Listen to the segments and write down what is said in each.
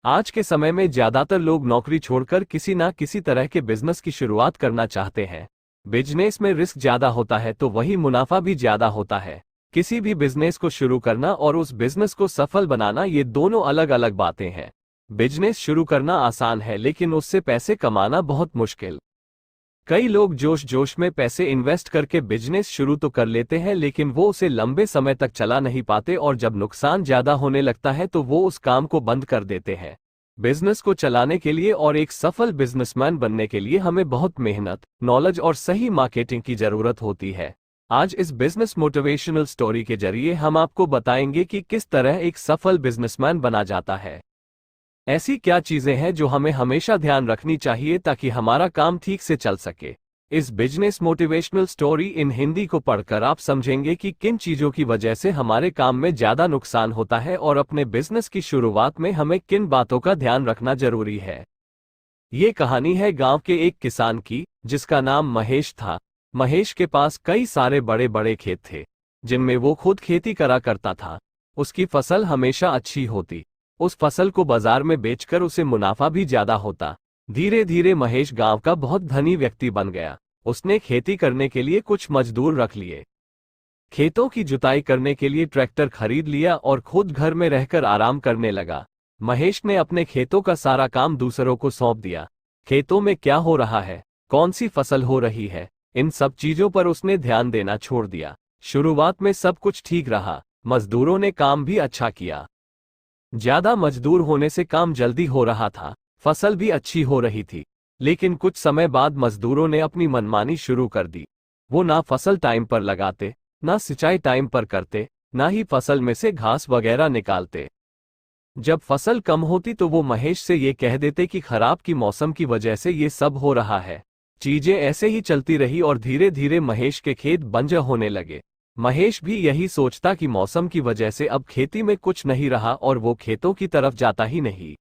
आज के समय में ज्यादातर लोग नौकरी छोड़कर किसी ना किसी तरह के बिजनेस की शुरुआत करना चाहते हैं। बिजनेस में रिस्क ज्यादा होता है तो वही मुनाफा भी ज्यादा होता है। किसी भी बिजनेस को शुरू करना और उस बिजनेस को सफल बनाना, ये दोनों अलग अलग बातें हैं। बिजनेस शुरू करना आसान है लेकिन उससे पैसे कमाना बहुत मुश्किल। कई लोग जोश जोश में पैसे इन्वेस्ट करके बिजनेस शुरू तो कर लेते हैं लेकिन वो उसे लंबे समय तक चला नहीं पाते और जब नुकसान ज्यादा होने लगता है तो वो उस काम को बंद कर देते हैं। बिजनेस को चलाने के लिए और एक सफल बिजनेसमैन बनने के लिए हमें बहुत मेहनत, नॉलेज और सही मार्केटिंग की जरूरत होती है। आज इस बिजनेस मोटिवेशनल स्टोरी के जरिए हम आपको बताएंगे कि किस तरह एक सफल बिजनेसमैन बना जाता है। ऐसी क्या चीजें हैं जो हमें हमेशा ध्यान रखनी चाहिए ताकि हमारा काम ठीक से चल सके। इस business motivational story in Hindi को पढ़कर आप समझेंगे कि किन चीजों की वजह से हमारे काम में ज्यादा नुकसान होता है और अपने बिजनेस की शुरुआत में हमें किन बातों का ध्यान रखना जरूरी है। ये कहानी है गांव के एक किसान की, जिसका नाम महेश था। महेश के पास कई सारे बड़े बड़े खेत थे जिनमें वो खुद खेती करा करता था। उसकी फसल हमेशा अच्छी होती। उस फसल को बाजार में बेचकर उसे मुनाफा भी ज्यादा होता। धीरे धीरे महेश गांव का बहुत धनी व्यक्ति बन गया। उसने खेती करने के लिए कुछ मजदूर रख लिए, खेतों की जुताई करने के लिए ट्रैक्टर खरीद लिया और खुद घर में रहकर आराम करने लगा। महेश ने अपने खेतों का सारा काम दूसरों को सौंप दिया। खेतों में क्या हो रहा है, कौन सी फसल हो रही है, इन सब चीजों पर उसने ध्यान देना छोड़ दिया। शुरुआत में सब कुछ ठीक रहा, मजदूरों ने काम भी अच्छा किया। ज्यादा मजदूर होने से काम जल्दी हो रहा था, फसल भी अच्छी हो रही थी। लेकिन कुछ समय बाद मजदूरों ने अपनी मनमानी शुरू कर दी। वो ना फसल टाइम पर लगाते, ना सिंचाई टाइम पर करते, ना ही फसल में से घास वगैरह निकालते। जब फसल कम होती तो वो महेश से ये कह देते कि खराब की मौसम की वजह से ये सब हो रहा है। चीजें ऐसे ही चलती रही और धीरे धीरे महेश के खेत बंजर होने लगे। महेश भी यही सोचता कि मौसम की वजह से अब खेती में कुछ नहीं रहा और वो खेतों की तरफ जाता ही नहीं।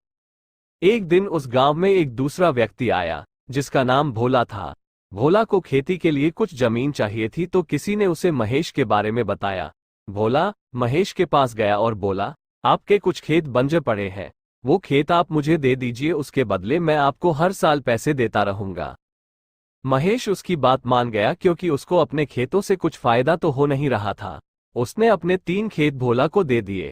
एक दिन उस गांव में एक दूसरा व्यक्ति आया जिसका नाम भोला था। भोला को खेती के लिए कुछ जमीन चाहिए थी तो किसी ने उसे महेश के बारे में बताया। भोला महेश के पास गया और बोला, आपके कुछ खेत बंजर पड़े हैं, वो खेत आप मुझे दे दीजिए, उसके बदले मैं आपको हर साल पैसे देता रहूंगा। महेश उसकी बात मान गया क्योंकि उसको अपने खेतों से कुछ फायदा तो हो नहीं रहा था। उसने अपने 3 खेत भोला को दे दिए।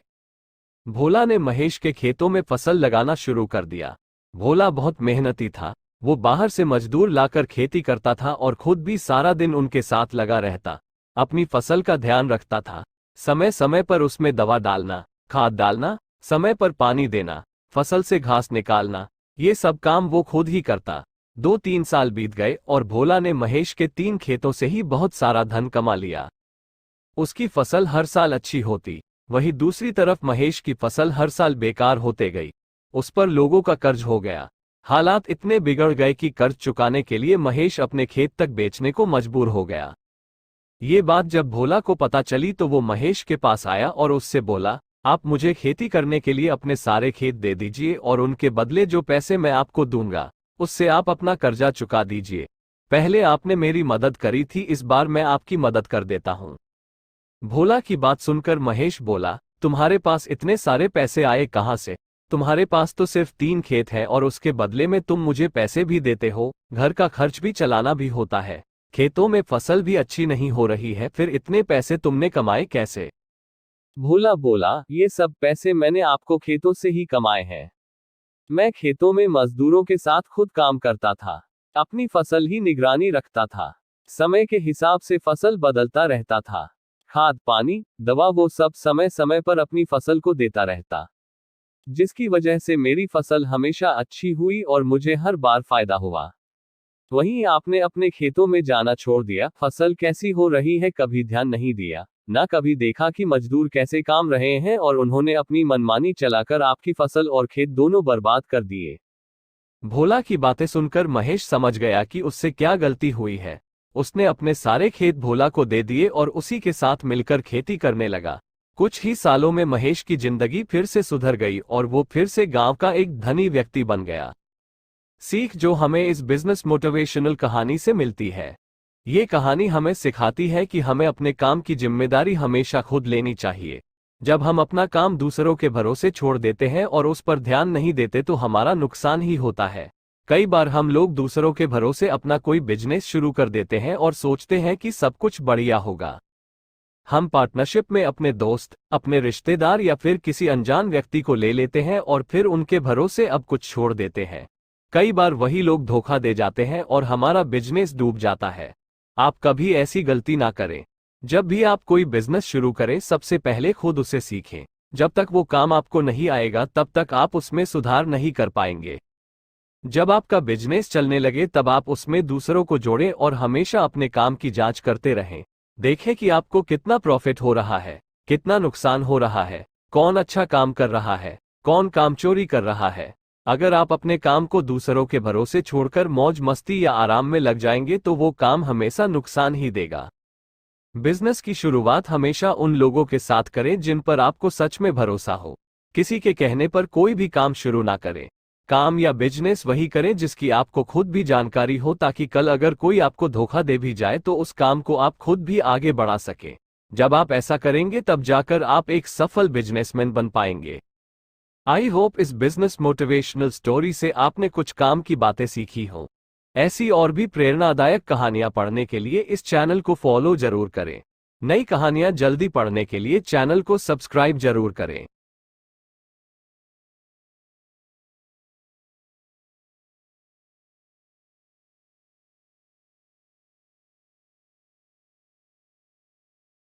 भोला ने महेश के खेतों में फसल लगाना शुरू कर दिया। भोला बहुत मेहनती था। वो बाहर से मजदूर लाकर खेती करता था और खुद भी सारा दिन उनके साथ लगा रहता। अपनी फसल का ध्यान रखता था, समय समय पर उसमें दवा डालना, खाद डालना, समय पर पानी देना, फसल से घास निकालना, ये सब काम वो खुद ही करता। 2-3 साल बीत गए और भोला ने महेश के 3 खेतों से ही बहुत सारा धन कमा लिया। उसकी फसल हर साल अच्छी होती, वहीं दूसरी तरफ महेश की फसल हर साल बेकार होते गई। उस पर लोगों का कर्ज हो गया। हालात इतने बिगड़ गए कि कर्ज चुकाने के लिए महेश अपने खेत तक बेचने को मजबूर हो गया। ये बात जब भोला को पता चली तो वो महेश के पास आया और उससे बोला, आप मुझे खेती करने के लिए अपने सारे खेत दे दीजिए और उनके बदले जो पैसे मैं आपको दूंगा उससे आप अपना कर्जा चुका दीजिए। पहले आपने मेरी मदद करी थी, इस बार मैं आपकी मदद कर देता हूं। भोला की बात सुनकर महेश बोला, तुम्हारे पास इतने सारे पैसे आए कहां से? तुम्हारे पास तो सिर्फ 3 खेत है और उसके बदले में तुम मुझे पैसे भी देते हो, घर का खर्च भी चलाना भी होता है, खेतों में फसल भी अच्छी नहीं हो रही है, फिर इतने पैसे तुमने कमाए कैसे? भोला बोला, ये सब पैसे मैंने आपको खेतों से ही कमाए हैं। मैं खेतों में मजदूरों के साथ खुद काम करता था, अपनी फसल ही निगरानी रखता था, समय के हिसाब से फसल बदलता रहता था, खाद पानी दवा वो सब समय समय पर अपनी फसल को देता रहता, जिसकी वजह से मेरी फसल हमेशा अच्छी हुई और मुझे हर बार फायदा हुआ। वहीं आपने अपने खेतों में जाना छोड़ दिया, फसल कैसी हो रही है कभी ध्यान नहीं दिया, ना कभी देखा कि मजदूर कैसे काम रहे हैं और उन्होंने अपनी मनमानी चलाकर आपकी फसल और खेत दोनों बर्बाद कर दिए। भोला की बातें सुनकर महेश समझ गया कि उससे क्या गलती हुई है। उसने अपने सारे खेत भोला को दे दिए और उसी के साथ मिलकर खेती करने लगा। कुछ ही सालों में महेश की जिंदगी फिर से सुधर गई और वो फिर से गांव का एक धनी व्यक्ति बन गया। सीख जो हमें इस बिजनेस मोटिवेशनल कहानी से मिलती है, ये कहानी हमें सिखाती है कि हमें अपने काम की जिम्मेदारी हमेशा खुद लेनी चाहिए। जब हम अपना काम दूसरों के भरोसे छोड़ देते हैं और उस पर ध्यान नहीं देते तो हमारा नुकसान ही होता है। कई बार हम लोग दूसरों के भरोसे अपना कोई बिजनेस शुरू कर देते हैं और सोचते हैं कि सब कुछ बढ़िया होगा। हम पार्टनरशिप में अपने दोस्त, अपने रिश्तेदार या फिर किसी अनजान व्यक्ति को ले लेते हैं और फिर उनके भरोसे अब कुछ छोड़ देते हैं। कई बार वही लोग धोखा दे जाते हैं और हमारा बिजनेस डूब जाता है। आप कभी ऐसी गलती ना करें। जब भी आप कोई बिजनेस शुरू करें, सबसे पहले खुद उसे सीखें। जब तक वो काम आपको नहीं आएगा तब तक आप उसमें सुधार नहीं कर पाएंगे। जब आपका बिजनेस चलने लगे तब आप उसमें दूसरों को जोड़ें और हमेशा अपने काम की जांच करते रहें। देखें कि आपको कितना प्रॉफिट हो रहा है, कितना नुकसान हो रहा है, कौन अच्छा काम कर रहा है, कौन काम चोरी कर रहा है। अगर आप अपने काम को दूसरों के भरोसे छोड़कर मौज मस्ती या आराम में लग जाएंगे तो वो काम हमेशा नुकसान ही देगा। बिजनेस की शुरुआत हमेशा उन लोगों के साथ करें जिन पर आपको सच में भरोसा हो। किसी के कहने पर कोई भी काम शुरू ना करें। काम या बिजनेस वही करें जिसकी आपको खुद भी जानकारी हो, ताकि कल अगर कोई आपको धोखा दे भी जाए तो उस काम को आप खुद भी आगे बढ़ा सके। जब आप ऐसा करेंगे तब जाकर आप एक सफल बिजनेसमैन बन पाएंगे। आई होप इस बिजनेस मोटिवेशनल स्टोरी से आपने कुछ काम की बातें सीखी हो। ऐसी और भी प्रेरणादायक कहानियां पढ़ने के लिए इस चैनल को फॉलो जरूर करें। नई कहानियां जल्दी पढ़ने के लिए चैनल को सब्सक्राइब जरूर करें।